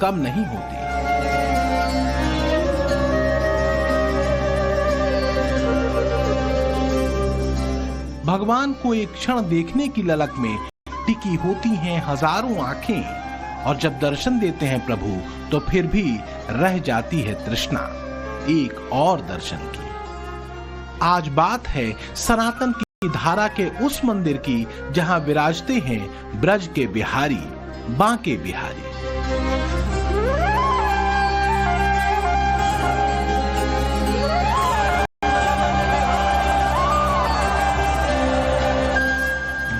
कम नहीं होती। भगवान को एक क्षण देखने की ललक में टिकी होती हैं हजारों आंखें, और जब दर्शन देते हैं प्रभु तो फिर भी रह जाती है तृष्णा एक और दर्शन की। आज बात है सनातन की धारा के उस मंदिर की जहां विराजते हैं ब्रज के बिहारी, बांके बिहारी।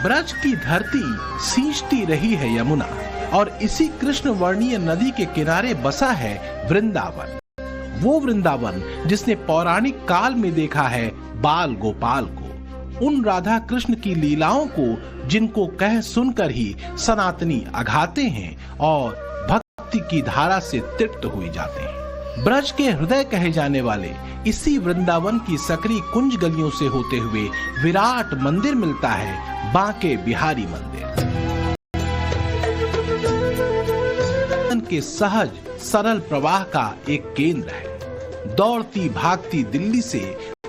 ब्रज की धरती सींचती रही है यमुना, और इसी कृष्ण वर्णीय नदी के किनारे बसा है वृंदावन। वो वृंदावन जिसने पौराणिक काल में देखा है बाल गोपाल को, उन राधा कृष्ण की लीलाओं को जिनको कह सुनकर ही सनातनी अघाते हैं और भक्ति की धारा से तृप्त हुए जाते हैं। ब्रज के हृदय कहे जाने वाले इसी वृंदावन की सकरी कुंज गलियों से होते हुए विराट मंदिर मिलता है बांके बिहारी मंदिर। के सहज सरल प्रवाह का एक केंद्र है। दौड़ती भागती दिल्ली से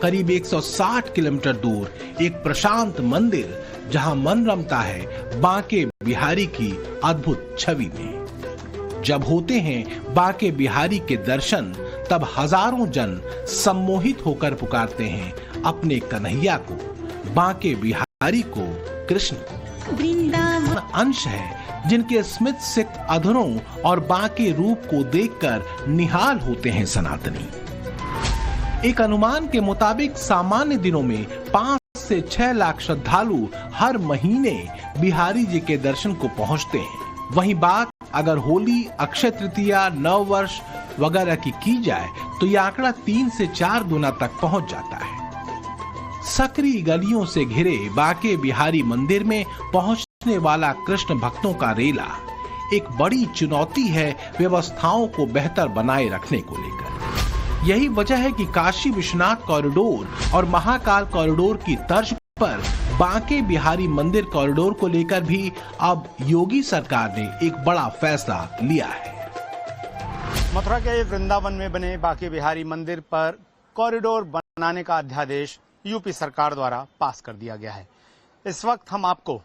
करीब 160 किलोमीटर दूर एक प्रशांत मंदिर जहां मन रमता है बांके बिहारी की अद्भुत छवि में। जब होते हैं बांके बिहारी के दर्शन तब हजारों जन सम्मोहित होकर पुकारते हैं अपने कन्हैया को, बांके बिहारी को, कृष्ण को। वृंदावन अंश है जिनके स्मित सिक्त अधरों और बांके रूप को देखकर निहाल होते हैं सनातनी। एक अनुमान के मुताबिक सामान्य दिनों में 5 से 6 लाख श्रद्धालु हर महीने बिहारी जी के दर्शन को पहुंचते हैं। वहीं बात अगर होली, अक्षय तृतीया, नव वर्ष वगैरह की जाए तो यह आंकड़ा 3 से 4 गुना तक पहुंच जाता है। सकरी गलियों से घिरे बांके बिहारी मंदिर में पहुंचने वाला कृष्ण भक्तों का रेला एक बड़ी चुनौती है व्यवस्थाओं को बेहतर बनाए रखने को लेकर। यही वजह है कि काशी विश्वनाथ कॉरिडोर और महाकाल कॉरिडोर की तर्ज पर बांके बिहारी मंदिर कॉरिडोर को लेकर भी अब योगी सरकार ने एक बड़ा फैसला लिया है। मथुरा के वृंदावन में बने बांके बिहारी मंदिर पर कॉरिडोर बनाने का अध्यादेश यूपी सरकार द्वारा पास कर दिया गया है। इस वक्त हम आपको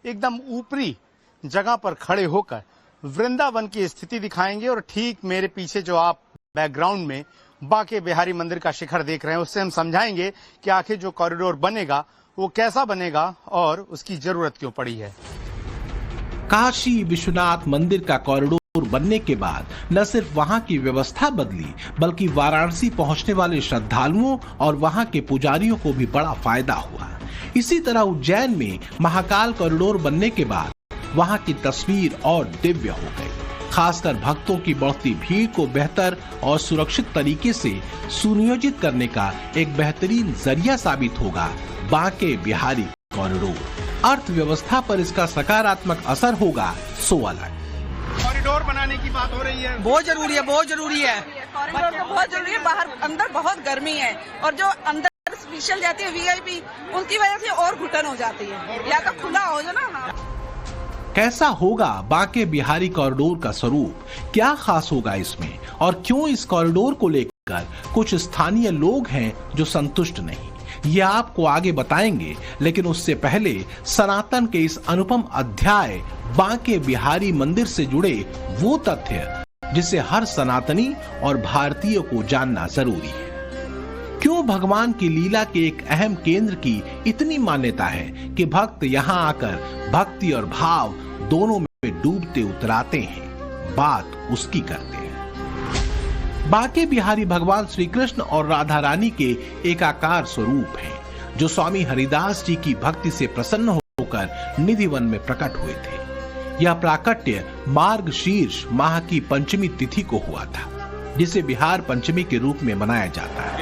एकदम ऊपरी जगह पर खड़े होकर वृंदावन की स्थिति दिखाएंगे, और ठीक मेरे पीछे जो आप बैकग्राउंड में बांके बिहारी मंदिर का शिखर देख रहे हैं उससे हम समझाएंगे कि आखिर जो कॉरिडोर बनेगा वो कैसा बनेगा और उसकी जरूरत क्यों पड़ी है। काशी विश्वनाथ मंदिर का कॉरिडोर बनने के बाद न सिर्फ वहां की व्यवस्था बदली बल्कि वाराणसी पहुंचने वाले श्रद्धालुओं और वहां के पुजारियों को भी बड़ा फायदा हुआ। इसी तरह उज्जैन में महाकाल कॉरिडोर बनने के बाद वहां की तस्वीर और दिव्य हो गई। खासकर भक्तों की बढ़ती भीड़ को बेहतर और सुरक्षित तरीके से सुनियोजित करने का एक बेहतरीन जरिया साबित होगा बांके बिहारी कॉरिडोर। अर्थव्यवस्था पर इसका सकारात्मक असर होगा सो अलग। कॉरिडोर बनाने की बात हो रही है, बहुत जरूरी है, बहुत जरूरी है। कॉरिडोर तो बहुत जरूरी है। बाहर अंदर बहुत गर्मी है और जो अंदर स्पेशल जाती है वीआईपी, उनकी वजह से और घुटन हो जाती है। या तो खुला हो जो ना। कैसा होगा बांके बिहारी कॉरिडोर का स्वरूप, क्या खास होगा इसमें, और क्यों इस कॉरिडोर को लेकर कुछ स्थानीय लोग हैं जो संतुष्ट नहीं, ये आपको आगे बताएंगे। लेकिन उससे पहले सनातन के इस अनुपम अध्याय बांके बिहारी मंदिर से जुड़े वो तथ्य जिसे हर सनातनी और भारतीय को जानना जरूरी है। क्यों भगवान की लीला के एक अहम केंद्र की इतनी मान्यता है कि भक्त यहाँ आकर भक्ति और भाव दोनों में डूबते उतराते हैं, बात उसकी करते हैं। बांके बिहारी भगवान श्री कृष्ण और राधा रानी के एकाकार स्वरूप हैं, जो स्वामी हरिदास जी की भक्ति से प्रसन्न होकर निधिवन में प्रकट हुए थे। यह प्राकट्य मार्गशीर्ष माह की पंचमी तिथि को हुआ था, जिसे बिहार पंचमी के रूप में मनाया जाता है।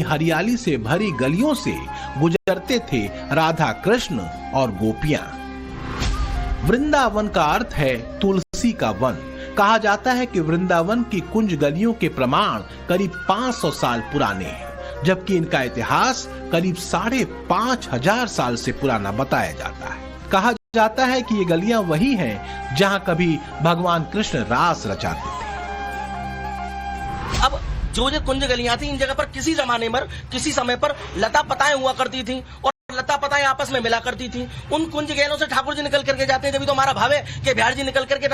हरियाली से भरी गलियों से गुजरते थे राधा कृष्ण और गोपियां। वृंदावन का अर्थ है तुलसी का वन। कहा जाता है कि वृंदावन की कुंज गलियों के प्रमाण करीब 500 साल पुराने हैं, जबकि इनका इतिहास करीब 5,500 साल से पुराना बताया जाता है। कहा जाता है कि ये गलियां वही हैं जहां कभी भगवान कृष्ण रास रचाते थे। अब जो कुंज गलियां थी, इन जगह पर किसी जमाने पर, किसी समय पर लता पताएं हुआ करती थी और लता पताएं आपस में मिला करती थी। उन कुंज गहनों से ठाकुर जी निकल करके जाते हैं। जब तो हमारा भाव है कि बिहार जी निकल करके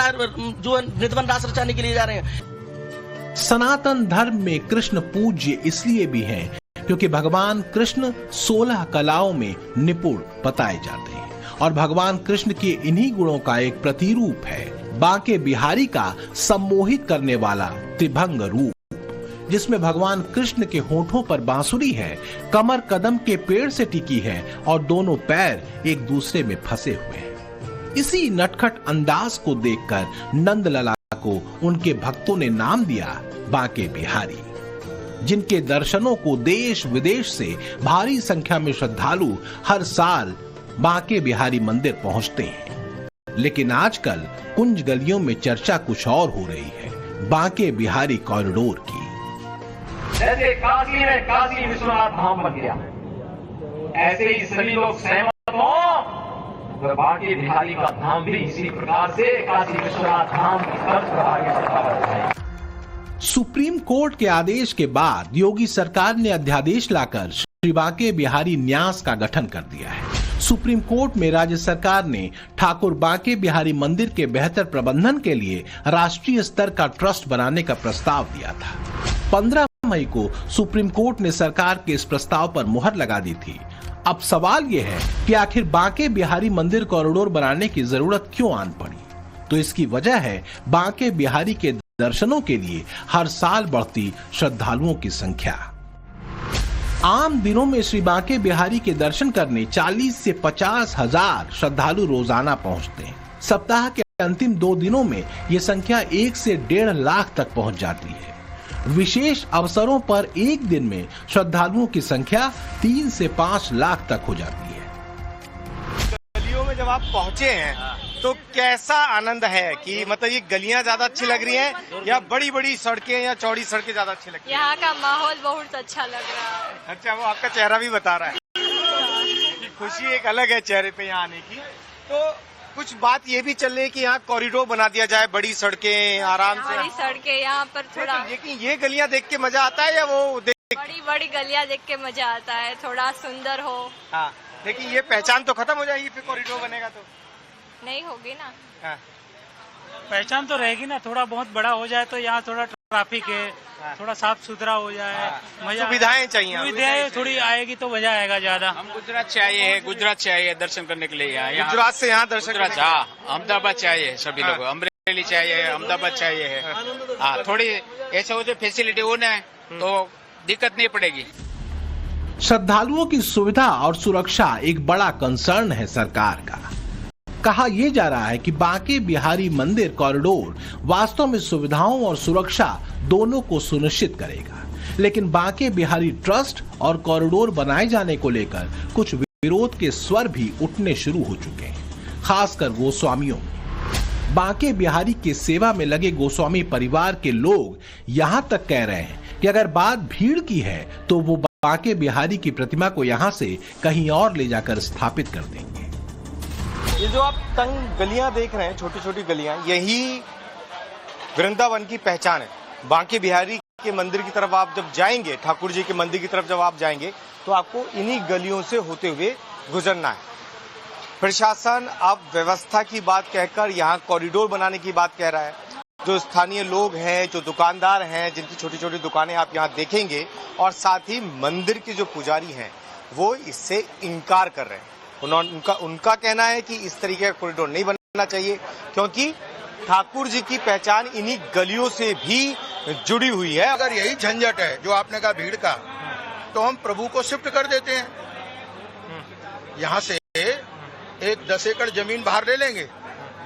जो निधवन रास रचाने के लिए जा रहे हैं। सनातन धर्म में कृष्ण पूज्य इसलिए भी हैं क्योंकि भगवान कृष्ण 16 कलाओं में निपुण बताए जाते हैं और भगवान कृष्ण के इन्हीं गुणों का एक प्रतिरूप है बांके बिहारी का सम्मोहित करने वाला त्रिभंग रूप, जिसमें भगवान कृष्ण के होठों पर बांसुरी है, कमर कदम के पेड़ से टिकी है और दोनों पैर एक दूसरे में फंसे हुए हैं। इसी नटखट अंदाज को देखकर नंदलाला को उनके भक्तों ने नाम दिया बांके बिहारी, जिनके दर्शनों को देश विदेश से भारी संख्या में श्रद्धालु हर साल बांके बिहारी मंदिर पहुंचते हैं। लेकिन आजकल कुंज गलियों में चर्चा कुछ और हो रही है, बांके बिहारी कॉरिडोर की। जैसे काशी में काशी विश्वनाथ धाम बन गया, ऐसे ही सभी लोग सहमत हो तो बांके बिहारी का धाम भी इसी प्रकार से काशी विश्वनाथ धाम की तरफ आगे बढ़ता है। सुप्रीम कोर्ट के आदेश के बाद योगी सरकार ने अध्यादेश लाकर श्री बांके बिहारी न्यास का गठन कर दिया है। सुप्रीम कोर्ट में राज्य सरकार ने ठाकुर बांके बिहारी मंदिर के बेहतर प्रबंधन के लिए राष्ट्रीय स्तर का ट्रस्ट बनाने का प्रस्ताव दिया था। 15 मई को सुप्रीम कोर्ट ने सरकार के इस प्रस्ताव पर मुहर लगा दी थी। अब सवाल यह है कि आखिर बांके बिहारी मंदिर कॉरिडोर बनाने की जरूरत क्यों आन पड़ी? तो इसकी वजह है बांके बिहारी के दर्शनों के लिए हर साल बढ़ती श्रद्धालुओं की संख्या। आम दिनों में श्री बांके बिहारी के दर्शन करने 40 से 50 हजार श्रद्धालु रोजाना पहुंचते हैं। सप्ताह के अंतिम 2 दिनों में ये संख्या 1 से 1.5 लाख तक पहुंच जाती है। विशेष अवसरों पर एक दिन में श्रद्धालुओं की संख्या 3 से 5 लाख तक हो जाती है। गलियों में जब आप पहुंचे हैं तो कैसा आनंद है कि मतलब ये गलियां ज्यादा अच्छी लग रही हैं या बड़ी बड़ी सड़कें या चौड़ी सड़कें ज्यादा अच्छी लगती हैं? यहाँ का माहौल बहुत अच्छा लग रहा है। अच्छा, वो आपका चेहरा भी बता रहा है कि खुशी एक अलग है चेहरे पे यहाँ आने की। तो कुछ बात ये भी चल रही है कि यहाँ कॉरिडोर बना दिया जाए, बड़ी सड़कें आराम से, बड़ी सड़कें यहाँ पर थोड़ा। लेकिन ये गलियां देख के मजा आता है या वो बड़ी बड़ी गलियां देख के मजा आता है, थोड़ा सुंदर हो। हाँ, लेकिन ये पहचान तो खत्म हो जाएगी फिर कॉरिडोर बनेगा तो नहीं होगी ना। हाँ। पहचान तो रहेगी ना, थोड़ा बहुत बड़ा हो जाए तो यहाँ थोड़ा ट्रैफिक है, थोड़ा साफ सुथरा हो जाए, मजा सुविधाएं चाहिए, सुविधाएं थोड़ी आएगी तो मजा आएगा ज्यादा। हम गुजरात से आए हैं, गुजरात से आए हैं दर्शन करने के लिए। गुजरात से यहाँ दर्शन, अहमदाबाद से आए हैं सभी लोग, अमरेली से आए हैं, अहमदाबाद से आए हैं। हाँ, थोड़ी ऐसा हो जो फैसिलिटी हो ना तो दिक्कत नहीं पड़ेगी। श्रद्धालुओं की सुविधा और सुरक्षा एक बड़ा कंसर्न है सरकार का। कहा यह जा रहा है कि बांके बिहारी मंदिर कॉरिडोर वास्तव में सुविधाओं और सुरक्षा दोनों को सुनिश्चित करेगा, लेकिन बांके बिहारी ट्रस्ट और कॉरिडोर बनाए जाने को लेकर कुछ विरोध के स्वर भी उठने शुरू हो चुके हैं, खासकर गोस्वामियों में। बांके बिहारी की सेवा में लगे गोस्वामी परिवार के लोग यहां तक कह रहे हैं कि अगर बात भीड़ की है तो वो बांके बिहारी की प्रतिमा को यहां से कहीं और ले जाकर स्थापित कर देंगे। ये जो आप तंग गलियां देख रहे हैं, छोटी छोटी गलियां, यही वृंदावन की पहचान है। बांके बिहारी के मंदिर की तरफ आप जब जाएंगे, ठाकुर जी के मंदिर की तरफ जब आप जाएंगे तो आपको इन्हीं गलियों से होते हुए गुजरना है। प्रशासन अब व्यवस्था की बात कहकर यहाँ कॉरिडोर बनाने की बात कह रहा है। जो स्थानीय लोग हैं, जो दुकानदार हैं, जिनकी छोटी छोटी दुकानें आप यहाँ देखेंगे, और साथ ही मंदिर के जो पुजारी हैं वो इससे इनकार कर रहे हैं। उनका कहना है कि इस तरीके का कॉरिडोर नहीं बनना चाहिए क्योंकि ठाकुर जी की पहचान इन्हीं गलियों से भी जुड़ी हुई है। अगर यही झंझट है जो आपने कहा भीड़ का, तो हम प्रभु को शिफ्ट कर देते हैं। यहाँ से एक 10 एकड़ जमीन बाहर ले लेंगे,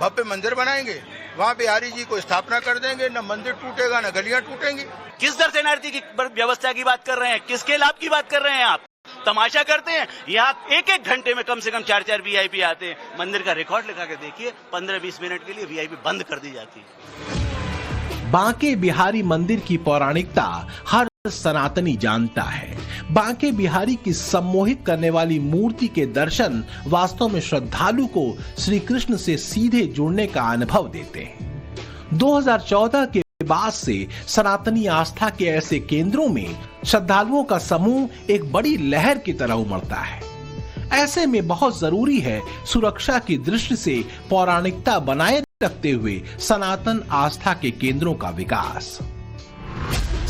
भव्य मंदिर बनाएंगे, वहाँ बिहारी जी को स्थापना कर देंगे, न मंदिर टूटेगा न गलियां टूटेंगी। किस दर्शनार्थी की व्यवस्था की बात कर रहे हैं? किसके लाभ की बात कर रहे हैं? आप तमाशा करते हैं। यहाँ एक घंटे में कम से कम 4 वीआईपी आते हैं। मंदिर का रिकॉर्ड लगा के देखिए, 15-20 मिनट के लिए वीआईपी बंद कर दी जाती है। बांके बिहारी मंदिर की पौराणिकता हर सनातनी जानता है। बांके बिहारी की सम्मोहित करने वाली मूर्ति के दर्शन वास्तव में श्रद्धालु को श्री कृष्ण से सीधे जुड़ने का अनुभव देते हैं। 2014 के बाद से सनातनी आस्था के ऐसे केंद्रों में श्रद्धालुओं का समूह एक बड़ी लहर की तरह उमड़ता है। ऐसे में बहुत जरूरी है सुरक्षा की दृष्टि से पौराणिकता बनाए रखते हुए सनातन आस्था के केंद्रों का विकास।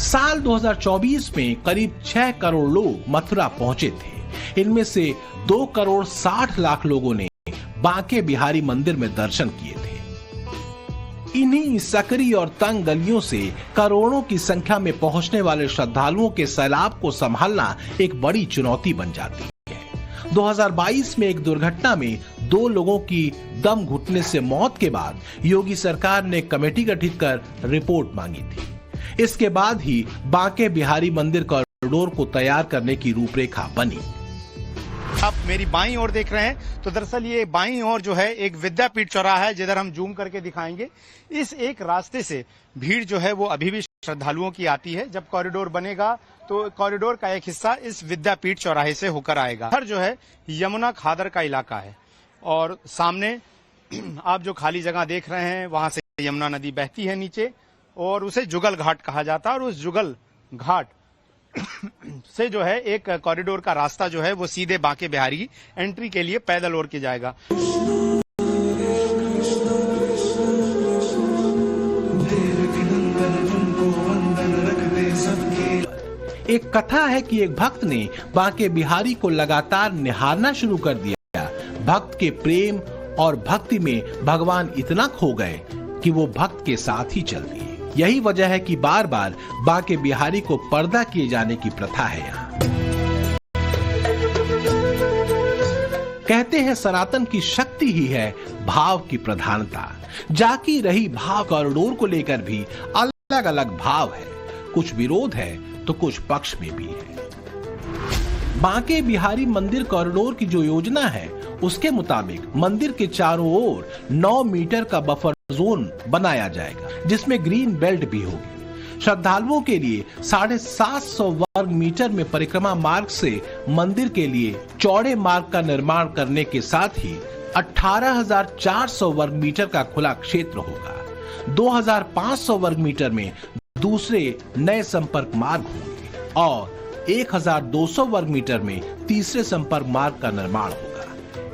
साल 2024 में करीब 6 करोड़ लोग मथुरा पहुंचे थे। इनमें से 2 करोड़ 60 लाख लोगों ने बांके बिहारी मंदिर में दर्शन किए थे। इन्हीं सकरी और तंग गलियों से करोड़ों की संख्या में पहुंचने वाले श्रद्धालुओं के सैलाब को संभालना एक बड़ी चुनौती बन जाती है। 2022 में एक दुर्घटना में 2 लोगों की दम घुटने से मौत के बाद योगी सरकार ने कमेटी गठित कर रिपोर्ट मांगी थी। इसके बाद ही बांके बिहारी मंदिर कॉरिडोर को तैयार करने की रूपरेखा बनी। आप मेरी बाईं ओर देख रहे हैं तो दरअसल ये बाईं ओर जो है एक विद्यापीठ चौराहा है, जिधर हम जूम करके दिखाएंगे। इस एक रास्ते से भीड़ जो है वो अभी भी श्रद्धालुओं की आती है। जब कॉरिडोर बनेगा तो कॉरिडोर का एक हिस्सा इस विद्यापीठ चौराहे से होकर आएगा। हर जो है यमुना खादर का इलाका है और सामने आप जो खाली जगह देख रहे हैं वहां से यमुना नदी बहती है नीचे और उसे जुगल घाट कहा जाता है। और उस जुगल घाट से जो है एक कॉरिडोर का रास्ता जो है वो सीधे बांके बिहारी एंट्री के लिए पैदल ओढ़ के जाएगा। एक कथा है कि एक भक्त ने बांके बिहारी को लगातार निहारना शुरू कर दिया। भक्त के प्रेम और भक्ति में भगवान इतना खो गए कि वो भक्त के साथ ही चल दिए। यही वजह है कि बार बार बांके बिहारी को पर्दा किए जाने की प्रथा है यहाँ। कहते हैं सनातन की शक्ति ही है भाव की प्रधानता। जाकी रही भाव कॉरिडोर को लेकर भी अलग अलग भाव है, कुछ विरोध है तो कुछ पक्ष में भी है। बांके बिहारी मंदिर कॉरिडोर की जो योजना है उसके मुताबिक मंदिर के चारों ओर 9 मीटर का बफर जोन बनाया जाएगा, जिसमें ग्रीन बेल्ट भी होगी। श्रद्धालुओं के लिए 750 वर्ग मीटर में परिक्रमा मार्ग से मंदिर के लिए चौड़े मार्ग का निर्माण करने के साथ ही 18,400 वर्ग मीटर का खुला क्षेत्र होगा। 2,500 वर्ग मीटर में दूसरे नए संपर्क मार्ग होंगे और 1,200 वर्ग मीटर में तीसरे संपर्क मार्ग का निर्माण होगा।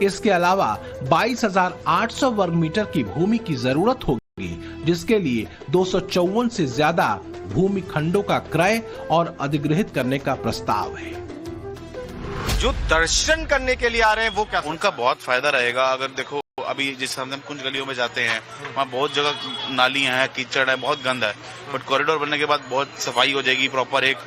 इसके अलावा 22,800 वर्ग मीटर की भूमि की जरूरत होगी, जिसके लिए 254 से ज्यादा भूमि खंडों का क्रय और अधिग्रहित करने का प्रस्ताव है। जो दर्शन करने के लिए आ रहे हैं वो क्या उनका बहुत फायदा रहेगा। अगर देखो अभी जिस हम कुंज गलियों में जाते हैं वहाँ बहुत जगह नालियां हैं, कीचड़ है, बहुत गंद है। बट कॉरिडोर बनने के बाद बहुत सफाई हो जाएगी, प्रॉपर एक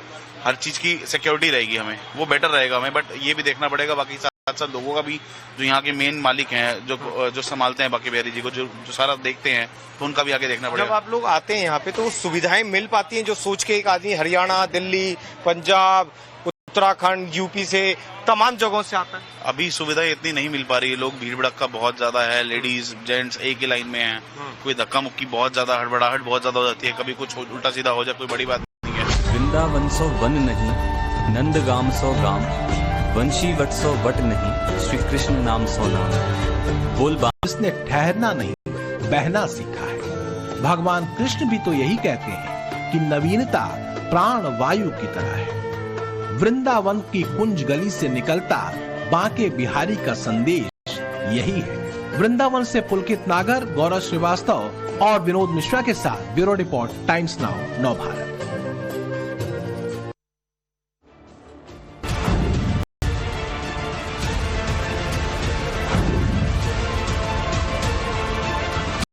हर चीज की सिक्योरिटी रहेगी, हमें वो बेटर रहेगा हमें। बट ये भी देखना पड़ेगा बाकी साथ साथ लोगों का भी, जो यहाँ के मेन मालिक हैं, जो संभालते हैं बांके बिहारी जी को, जो सारा देखते हैं, तो उनका भी आगे देखना पड़ेगा। जब आप लोग आते हैं यहाँ पे तो सुविधाएं मिल पाती हैं जो सोच के एक आदमी हरियाणा, दिल्ली, पंजाब, उत्तराखंड, यूपी से तमाम जगहों से आता है? अभी सुविधाएं इतनी नहीं मिल पा रही है, लोग भीड़ भड़का बहुत ज्यादा है, लेडीज जेंट्स एक ही लाइन में है, कोई धक्का मुक्की बहुत ज्यादा, हड़बड़ाहट बहुत ज्यादा हो जाती है, कभी कुछ उल्टा सीधा हो जाए कोई बड़ी बात नहीं है। वृंदावन सो वन नहीं, नंदगाम सो गाम, वंशी वट सो वट नहीं, श्री कृष्ण नाम सो नाम। बोल इसने ठहरना नहीं बहना सीखा है। भगवान कृष्ण भी तो यही कहते हैं कि नवीनता प्राण वायु की तरह है। वृंदावन की कुंज गली से निकलता बांके बिहारी का संदेश यही है। वृंदावन से पुलकित नागर, गौरव श्रीवास्तव और विनोद मिश्रा के साथ ब्यूरो रिपोर्ट, टाइम्स नाउ, नव भारत।